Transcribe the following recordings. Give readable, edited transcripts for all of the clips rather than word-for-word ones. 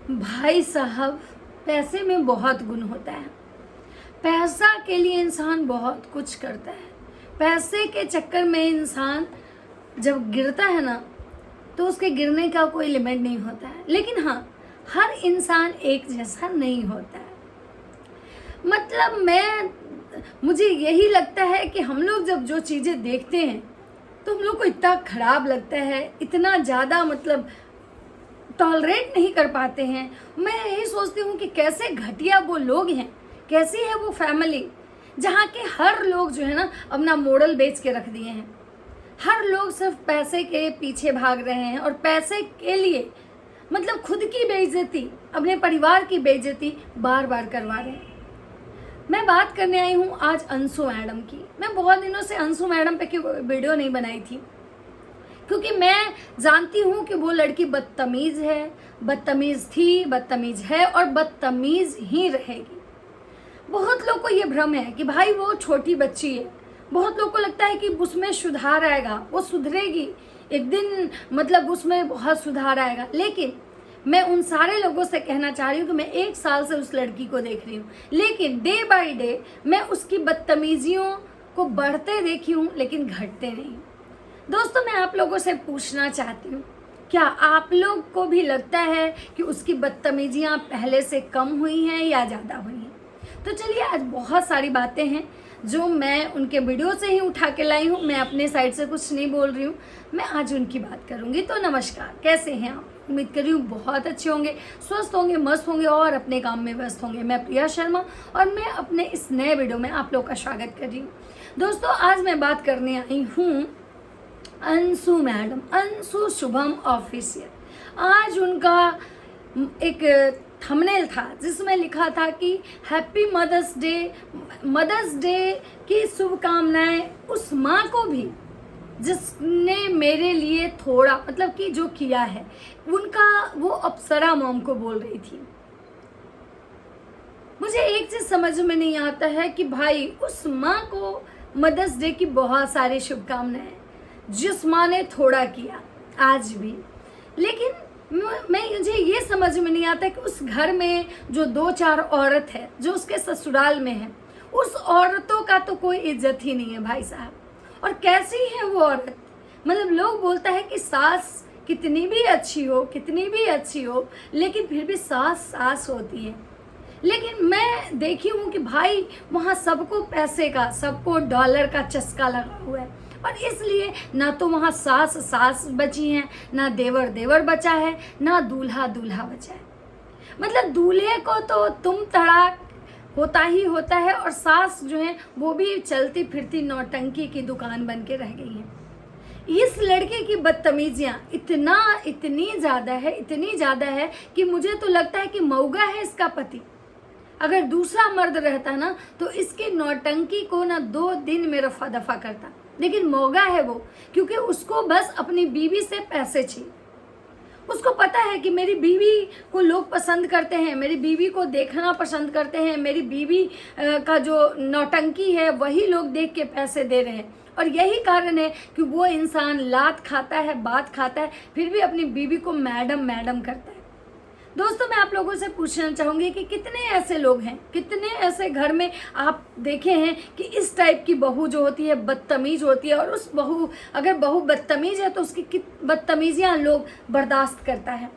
भाई साहब, पैसे में बहुत गुण होता है। पैसा के लिए इंसान बहुत कुछ करता है। पैसे के चक्कर में इंसान जब गिरता है ना, तो उसके गिरने का कोई लिमिट नहीं होता है। लेकिन हाँ, हर इंसान एक जैसा नहीं होता है। मतलब मुझे यही लगता है कि हम लोग जब जो चीज़ें देखते हैं तो हम लोग को इतना खराब लगता है, इतना ज़्यादा मतलब टॉलरेट नहीं कर पाते हैं। मैं यही सोचती हूँ कि कैसे घटिया वो लोग हैं, कैसी है वो फैमिली जहाँ के हर लोग जो है ना अपना मॉडल बेच के रख दिए हैं। हर लोग सिर्फ पैसे के पीछे भाग रहे हैं और पैसे के लिए मतलब खुद की बेइज्जती, अपने परिवार की बेइज्जती बार बार करवा रहे हैं। मैं बात करने आई हूँ आज अंशु मैडम की। मैं बहुत दिनों से अंशु मैडम पे की वीडियो नहीं बनाई थी, क्योंकि मैं जानती हूँ कि वो लड़की बदतमीज़ है, बदतमीज़ थी, बदतमीज़ है और बदतमीज़ ही रहेगी। बहुत लोग को ये भ्रम है कि भाई वो छोटी बच्ची है। बहुत लोग को लगता है कि उसमें सुधार आएगा, वो सुधरेगी एक दिन, मतलब उसमें बहुत सुधार आएगा। लेकिन मैं उन सारे लोगों से कहना चाह रही हूँ कि मैं 1 साल से उस लड़की को देख रही हूँ, लेकिन डे बाय डे मैं उसकी बदतमीजियों को बढ़ते देखी हूँ, लेकिन घटते नहीं। दोस्तों, मैं आप लोगों से पूछना चाहती हूँ, क्या आप लोग को भी लगता है कि उसकी बदतमीजियाँ पहले से कम हुई हैं या ज़्यादा हुई हैं? तो चलिए, आज बहुत सारी बातें हैं जो मैं उनके वीडियो से ही उठा के लाई हूँ। मैं अपने साइड से कुछ नहीं बोल रही हूँ, मैं आज उनकी बात करूँगी। तो नमस्कार, कैसे हैं आप? उम्मीद कर रही हूँ बहुत अच्छे होंगे, स्वस्थ होंगे, मस्त होंगे और अपने काम में व्यस्त होंगे। मैं प्रिया शर्मा और मैं अपने इस नए वीडियो में आप लोग का स्वागत कर रही हूँ। दोस्तों, आज मैं बात करने आई हूँ अंशु मैडम, अंशु शुभम ऑफिशियल। आज उनका एक थंबनेल था जिसमें लिखा था कि हैप्पी मदर्स डे की शुभकामनाएं उस माँ को भी जिसने मेरे लिए थोड़ा मतलब कि जो किया है। उनका वो अप्सरा मॉम को बोल रही थी। मुझे एक चीज समझ में नहीं आता है कि भाई उस माँ को मदर्स डे की बहुत सारी शुभकामनाएं, जिस माँ ने थोड़ा किया आज भी। लेकिन मुझे ये समझ में नहीं आता कि उस घर में जो 2-4 औरत है जो उसके ससुराल में है, उस औरतों का तो कोई इज्जत ही नहीं है भाई साहब। और कैसी है वो औरत, मतलब लोग बोलता है कि सास कितनी भी अच्छी हो लेकिन फिर भी सास होती है। लेकिन मैं देखी हूँ कि भाई वहाँ सबको पैसे का, सबको डॉलर का चस्का लगा हुआ है और इसलिए ना तो वहाँ सास बची हैं, ना देवर बचा है, ना दूल्हा बचा है। मतलब दूल्हे को तो तुम तड़ाक होता ही होता है और सास जो है वो भी चलती फिरती नौटंकी की दुकान बन के रह गई है। इस लड़के की बदतमीजियाँ इतनी ज़्यादा है कि मुझे तो लगता है कि मौगा है इसका पति। अगर दूसरा मर्द रहता ना तो इसकी नौटंकी को ना 2 दिन में रफा दफा करता, लेकिन मौगा है वो, क्योंकि उसको बस अपनी बीवी से पैसे चाहिए। उसको पता है कि मेरी बीवी को लोग पसंद करते हैं, मेरी बीवी को देखना पसंद करते हैं, मेरी बीवी का जो नौटंकी है वही लोग देख के पैसे दे रहे हैं। और यही कारण है कि वो इंसान लात खाता है, बात खाता है, फिर भी अपनी बीवी को मैडम करता है। दोस्तों, मैं आप लोगों से पूछना चाहूँगी कि कितने ऐसे लोग हैं, कितने ऐसे घर में आप देखे हैं कि इस टाइप की बहू जो होती है बदतमीज होती है, और उस अगर बहू बदतमीज है तो उसकी बदतमीजियाँ लोग बर्दाश्त करता है।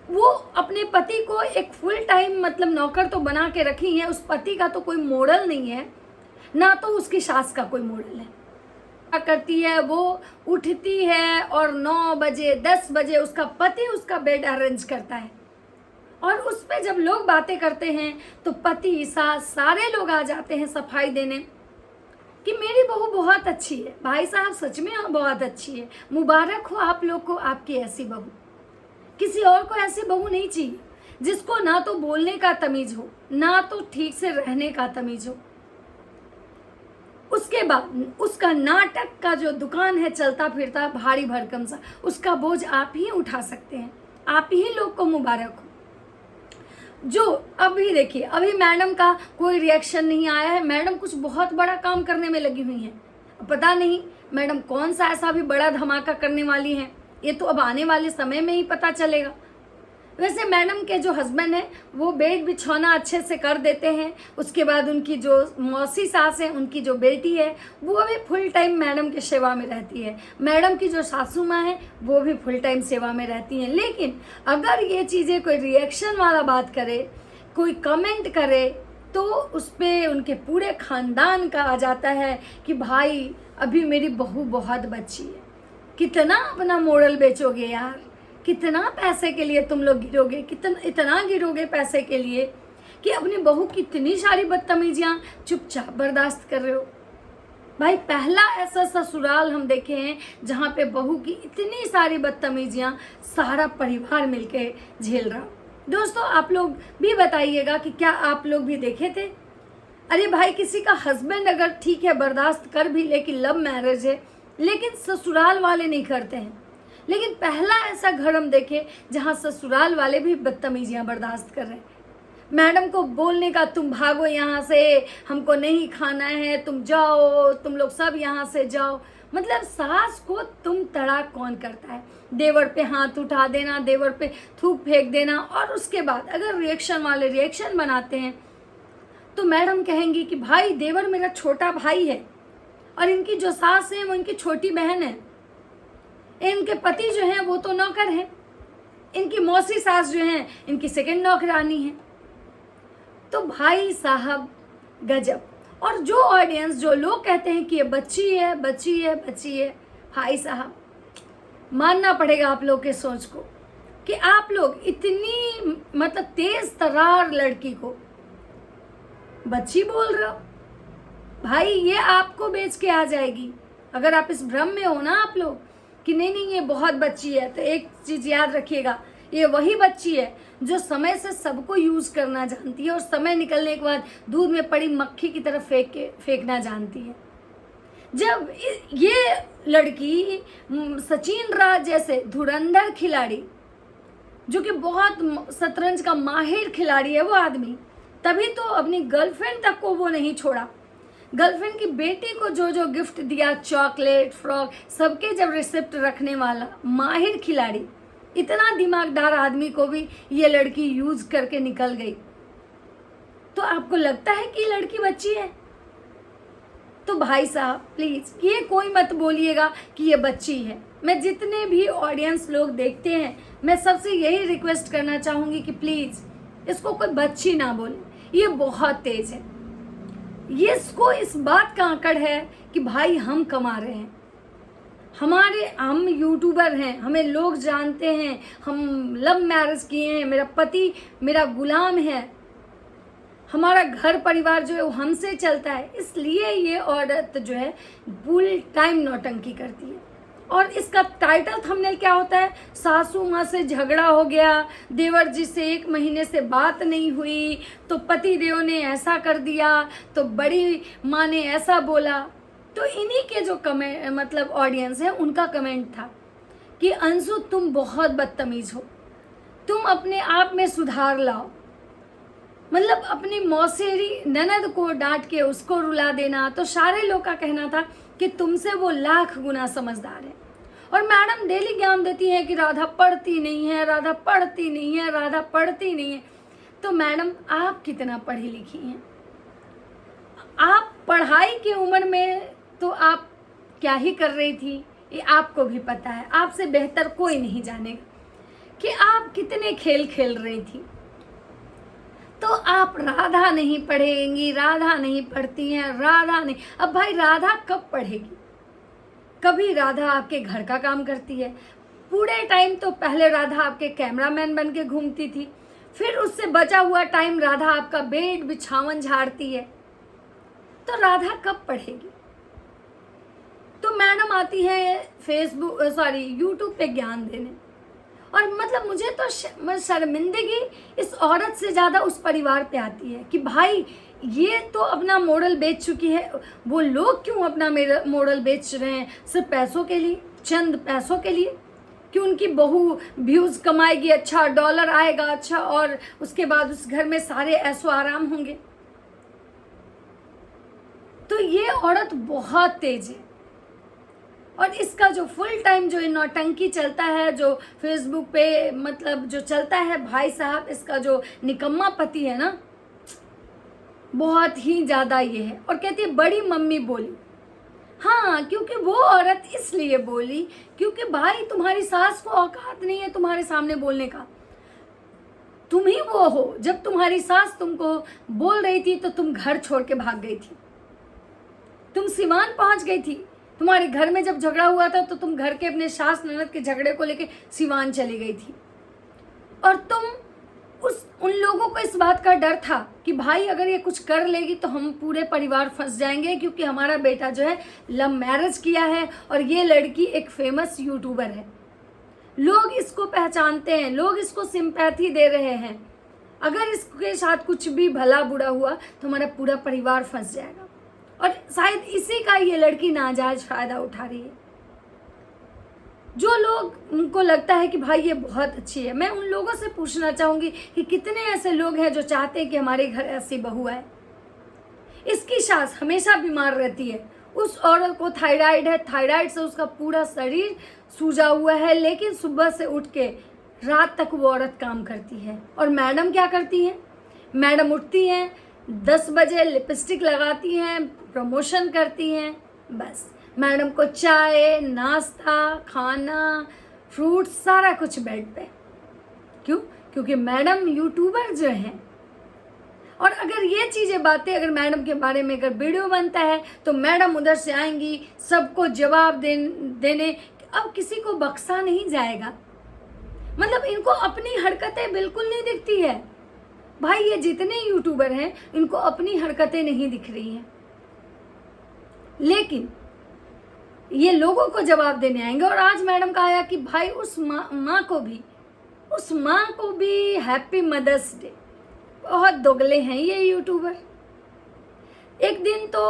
वो अपने पति को एक फुल टाइम मतलब नौकर तो बना के रखी है, उस पति का तो कोई मॉडल नहीं है, ना तो उसकी सास का कोई मॉडल है। क्या करती है वो, उठती है और 9 बजे 10 बजे उसका पति उसका बेड अरेंज करता है। और उस पे जब लोग बातें करते हैं तो पति सास सारे लोग आ जाते हैं सफाई देने कि मेरी बहू बहुत अच्छी है। भाई साहब, सच में बहुत अच्छी है, मुबारक हो आप लोग को आपकी ऐसी बहू। किसी और को ऐसी बहू नहीं चाहिए जिसको ना तो बोलने का तमीज हो, ना तो ठीक से रहने का तमीज हो। उसके बाद उसका नाटक का जो दुकान है चलता फिरता भारी भरकम सा, उसका बोझ आप ही उठा सकते हैं। आप ही लोग को मुबारक हो। जो अभी देखिए, अभी मैडम का कोई रिएक्शन नहीं आया है। मैडम कुछ बहुत बड़ा काम करने में लगी हुई हैं। पता नहीं मैडम कौन सा ऐसा भी बड़ा धमाका करने वाली हैं, ये तो अब आने वाले समय में ही पता चलेगा। वैसे मैडम के जो हस्बैंड हैं वो बेड बिछौना अच्छे से कर देते हैं। उसके बाद उनकी जो मौसी सास है, उनकी जो बेटी है, वो भी फुल टाइम मैडम की सेवा में रहती है। मैडम की जो सासू माँ है वो भी फुल टाइम सेवा में रहती हैं। लेकिन अगर ये चीज़ें कोई रिएक्शन वाला बात करे, कोई कमेंट करे, तो उस पर उनके पूरे खानदान का आ जाता है कि भाई अभी मेरी बहू बहुत बच्ची है, कितना अपना मोरल बेचोगे यार, कितना पैसे के लिए तुम लोग गिरोगे, इतना गिरोगे पैसे के लिए कि अपनी बहू की इतनी सारी बदतमीजियाँ चुपचाप बर्दाश्त कर रहे हो। भाई पहला ऐसा ससुराल हम देखे हैं जहाँ पे बहू की इतनी सारी बदतमीजियाँ सारा परिवार मिलके झेल रहा। दोस्तों आप लोग भी बताइएगा कि क्या आप लोग भी देखे थे? अरे भाई किसी का हस्बैंड अगर ठीक है बर्दाश्त कर भी ले कि लव मैरिज है, लेकिन ससुराल वाले नहीं करते हैं। लेकिन पहला ऐसा घर हम देखे जहाँ ससुराल वाले भी बदतमीजियाँ बर्दाश्त कर रहे हैं। मैडम को बोलने का तुम भागो यहाँ से, हमको नहीं खाना है, तुम जाओ, तुम लोग सब यहाँ से जाओ। मतलब सास को तुम तड़ा कौन करता है? देवर पे हाथ उठा देना, देवर पे थूक फेंक देना, और उसके बाद अगर रिएक्शन वाले रिएक्शन बनाते हैं तो मैडम कहेंगी कि भाई देवर मेरा छोटा भाई है और इनकी जो सास है वो इनकी छोटी बहन है, इनके पति जो हैं वो तो नौकर हैं, इनकी मौसी सास जो हैं इनकी सेकंड नौकरानी है। तो भाई साहब गजब। और जो ऑडियंस, जो लोग कहते हैं कि ये बच्ची है, बच्ची है, बच्ची है, भाई साहब मानना पड़ेगा आप लोग के सोच को कि आप लोग इतनी मतलब तेज तरार लड़की को बच्ची बोल रहे हो। भाई ये आपको बेच के आ जाएगी अगर आप इस भ्रम में हो ना आप लोग कि नहीं नहीं ये बहुत बच्ची है। तो एक चीज याद रखिएगा, ये वही बच्ची है जो समय से सबको यूज करना जानती है और समय निकलने के बाद दूध में पड़ी मक्खी की तरफ फेंकना जानती है। जब ये लड़की सचिन राज जैसे धुरंधर खिलाड़ी, जो कि बहुत शतरंज का माहिर खिलाड़ी है वो आदमी, तभी तो अपनी गर्लफ्रेंड तक को वो नहीं छोड़ा। गर्लफ्रेंड की बेटी को जो जो गिफ्ट दिया, चॉकलेट, फ्रॉक, सबके जब रिसिप्ट रखने वाला माहिर खिलाड़ी, इतना दिमागदार आदमी को भी ये लड़की यूज करके निकल गई। तो आपको लगता है कि ये लड़की बच्ची है? तो भाई साहब प्लीज ये कोई मत बोलिएगा कि ये बच्ची है। मैं जितने भी ऑडियंस लोग देखते हैं, मैं सबसे यही रिक्वेस्ट करना चाहूंगी कि प्लीज इसको कोई बच्ची ना बोले, ये बहुत तेज है। ये इसको इस बात का आकड़ है कि भाई हम कमा रहे हैं, हम यूट्यूबर हैं, हमें लोग जानते हैं, हम लव मैरिज किए हैं, मेरा पति मेरा गुलाम है, हमारा घर परिवार जो है वो हमसे चलता है, इसलिए ये औरत जो है फुल टाइम नौटंकी करती है। और इसका टाइटल थंबनेल क्या होता है? सासू माँ से झगड़ा हो गया, देवर जी से 1 महीने से बात नहीं हुई, तो पति देव ने ऐसा कर दिया, तो बड़ी माँ ने ऐसा बोला। तो इन्हीं के जो कमेंट मतलब ऑडियंस है उनका कमेंट था कि अंशु तुम बहुत बदतमीज हो, तुम अपने आप में सुधार लाओ। मतलब अपनी मौसेरी ननद को डांट के उसको रुला देना। तो सारे लोग का कहना था कि तुमसे वो लाख गुना समझदार है। और मैडम डेली ज्ञान देती है कि राधा पढ़ती नहीं है, राधा पढ़ती नहीं है, राधा पढ़ती नहीं है। तो मैडम आप कितना पढ़ी लिखी हैं? आप पढ़ाई की उम्र में तो आप क्या ही कर रही थी ये आपको भी पता है। आपसे बेहतर कोई नहीं जानेगा कि आप कितने खेल खेल रही थी। तो आप राधा नहीं पढ़ेंगी, राधा नहीं पढ़ती हैं, राधा नहीं। अब भाई राधा कब पढ़ेगी? कभी राधा आपके घर का काम करती है पूरे टाइम, तो पहले राधा आपके कैमरामैन बन के घूमती थी, फिर उससे बचा हुआ टाइम राधा आपका बेड बिछावन झाड़ती है। तो राधा कब पढ़ेगी? तो मैडम आती है यूट्यूब पे ज्ञान देने। और मतलब मुझे तो शर्मिंदगी इस औरत से ज़्यादा उस परिवार पे आती है कि भाई ये तो अपना मॉडल बेच चुकी है, वो लोग क्यों अपना मॉडल बेच रहे हैं? सिर्फ पैसों के लिए, चंद पैसों के लिए कि उनकी बहू व्यूज़ कमाएगी, अच्छा डॉलर आएगा, अच्छा, और उसके बाद उस घर में सारे ऐशो आराम होंगे। तो ये औरत बहुत तेज है और इसका जो फुल टाइम जो नौटंकी चलता है, जो फेसबुक पे मतलब जो चलता है भाई साहब, इसका जो निकम्मा पति है ना, बहुत ही ज़्यादा ये है। और कहती है बड़ी मम्मी बोली। हाँ, क्योंकि वो औरत इसलिए बोली क्योंकि भाई तुम्हारी सास को औकात नहीं है तुम्हारे सामने बोलने का। तुम ही वो हो, जब तुम्हारी सास तुमको बोल रही थी तो तुम घर छोड़ के भाग गई थी, तुम सिवान पहुंच गई थी। तुम्हारे घर में जब झगड़ा हुआ था तो तुम घर के अपने सास ननद के झगड़े को लेके सिवान चली गई थी। और तुम उन लोगों को इस बात का डर था कि भाई अगर ये कुछ कर लेगी तो हम पूरे परिवार फंस जाएंगे, क्योंकि हमारा बेटा जो है लव मैरिज किया है और ये लड़की एक फेमस यूट्यूबर है, लोग इसको पहचानते हैं, लोग इसको सिंपैथी दे रहे हैं। अगर इसके साथ कुछ भी भला बुरा हुआ तो हमारा पूरा परिवार फंस जाएगा। और शायद इसी का ये लड़की नाजायज फायदा उठा रही है। जो लोग उनको लगता है कि भाई ये बहुत अच्छी है, मैं उन लोगों से पूछना चाहूंगी कि कितने ऐसे लोग हैं जो चाहते हैं कि हमारे घर ऐसी बहू आए। इसकी सास हमेशा बीमार रहती है, उस औरत को थायराइड है, थायराइड से उसका पूरा शरीर सूजा हुआ है, लेकिन सुबह से उठ के रात तक वो औरत काम करती है। और मैडम क्या करती है? मैडम उठती हैं 10 बजे, लिपस्टिक लगाती हैं, प्रमोशन करती हैं, बस मैडम को चाय नाश्ता खाना फ्रूट्स सारा कुछ बेड पे। क्यों? क्योंकि मैडम यूट्यूबर जो हैं। और अगर ये चीज़ें बातें अगर मैडम के बारे में अगर वीडियो बनता है तो मैडम उधर से आएंगी सबको जवाब देने। अब किसी को बख्शा नहीं जाएगा। मतलब इनको अपनी हरकतें बिल्कुल नहीं दिखती है भाई। ये जितने यूट्यूबर हैं इनको अपनी हरकतें नहीं दिख रही हैं, लेकिन ये लोगों को जवाब देने आएंगे। और आज मैडम का आया कि भाई उस माँ को भी हैप्पी मदर्स डे। बहुत दोगले हैं ये यूट्यूबर। एक दिन तो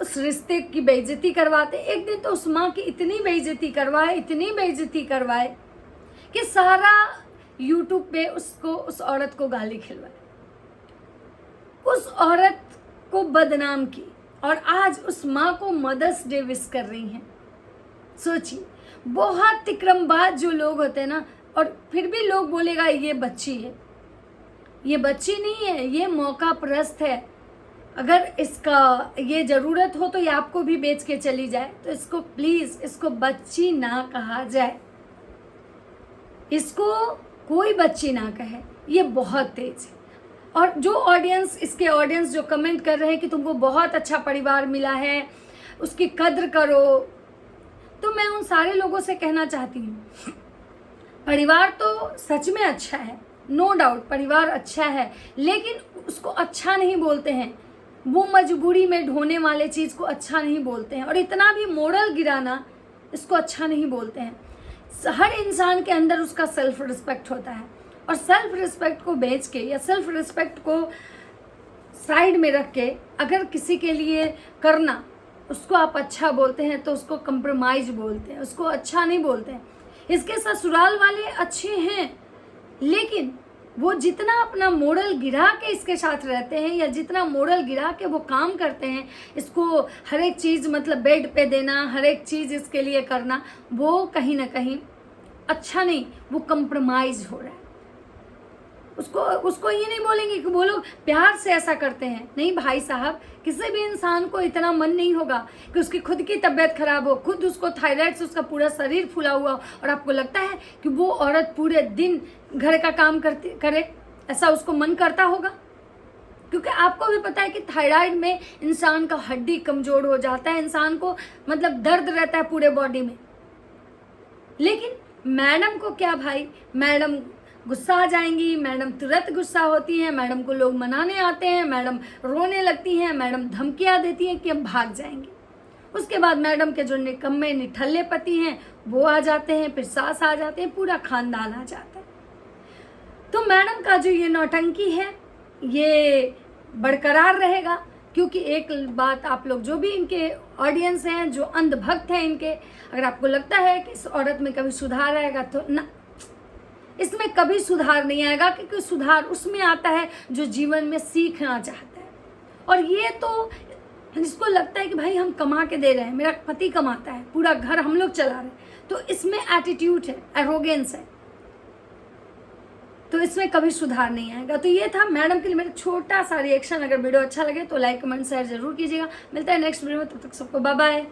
उस रिश्ते की बेइज्जती करवाते, एक दिन तो उस माँ की इतनी बेइज्जती करवाए कि सारा यूट्यूब पे उस औरत को गाली खिलवाए, उस औरत को बदनाम की, और आज उस माँ को मदर्स डे विश कर रही हैं। सोचिए, बहुत तिक्रमबाज जो लोग होते हैं ना, और फिर भी लोग बोलेगा ये बच्ची है। ये बच्ची नहीं है, ये मौका परस्त है। अगर इसका ये ज़रूरत हो तो ये आपको भी बेच के चली जाए, तो इसको प्लीज़ इसको बच्ची ना कहा जाए, इसको कोई बच्ची ना कहे। ये बहुत तेज है। और जो इसके ऑडियंस जो कमेंट कर रहे हैं कि तुमको बहुत अच्छा परिवार मिला है, उसकी कद्र करो, तो मैं उन सारे लोगों से कहना चाहती हूँ परिवार तो सच में अच्छा है, नो डाउट परिवार अच्छा है, लेकिन उसको अच्छा नहीं बोलते हैं। वो मजबूरी में ढोने वाले चीज़ को अच्छा नहीं बोलते हैं, और इतना भी मोरल गिराना इसको अच्छा नहीं बोलते हैं। हर इंसान के अंदर उसका सेल्फ रिस्पेक्ट होता है, और सेल्फ रिस्पेक्ट को बेच के या सेल्फ रिस्पेक्ट को साइड में रख के अगर किसी के लिए करना, उसको आप अच्छा बोलते हैं तो उसको कंप्रोमाइज बोलते हैं, उसको अच्छा नहीं बोलते हैं। इसके ससुराल वाले अच्छे हैं, लेकिन वो जितना अपना मोरल गिरा के इसके साथ रहते हैं, या जितना मोरल गिरा के वो काम करते हैं, इसको हर एक चीज़ मतलब बेड पे देना, हर एक चीज़ इसके लिए करना, वो कहीं ना कहीं अच्छा नहीं, वो कंप्रोमाइज हो रहा है। उसको ये नहीं बोलेंगे कि वो लोग प्यार से ऐसा करते हैं, नहीं भाई साहब। किसी भी इंसान को इतना मन नहीं होगा कि उसकी खुद की तबीयत खराब हो, खुद उसको थायराइड से उसका पूरा शरीर फूला हुआ हो, और आपको लगता है कि वो औरत पूरे दिन घर का काम करे, ऐसा उसको मन करता होगा? क्योंकि आपको भी पता है कि थायराइड में इंसान का हड्डी कमजोर हो जाता है, इंसान को मतलब दर्द रहता है पूरे बॉडी में। लेकिन मैडम को क्या भाई, मैडम गुस्सा आ जाएंगी, मैडम तुरंत गुस्सा होती हैं, मैडम को लोग मनाने आते हैं, मैडम रोने लगती हैं, मैडम धमकियाँ देती हैं कि हम भाग जाएंगे। उसके बाद मैडम के जो निकम्मे निठल्ले पति हैं वो आ जाते हैं, फिर सास आ जाते हैं, पूरा खानदान आ जाता है। तो मैडम का जो ये नौटंकी है ये बरकरार रहेगा, क्योंकि एक बात आप लोग जो भी इनके ऑडियंस हैं, जो अंधभक्त हैं इनके, अगर आपको लगता है कि इस औरत में कभी सुधार आएगा तो ना, इसमें कभी सुधार नहीं आएगा, क्योंकि सुधार उसमें आता है जो जीवन में सीखना चाहता है। और ये तो जिसको लगता है कि भाई हम कमा के दे रहे हैं, मेरा पति कमाता है, पूरा घर हम लोग चला रहे हैं, तो इसमें एटीट्यूड है, एरोगेंस है, तो इसमें कभी सुधार नहीं आएगा। तो ये था मैडम के लिए मेरा छोटा सा रिएक्शन। अगर वीडियो अच्छा लगे तो लाइक कमेंट शेयर जरूर कीजिएगा। मिलता है नेक्स्ट वीडियो में, तब तक सबको बाय बाय।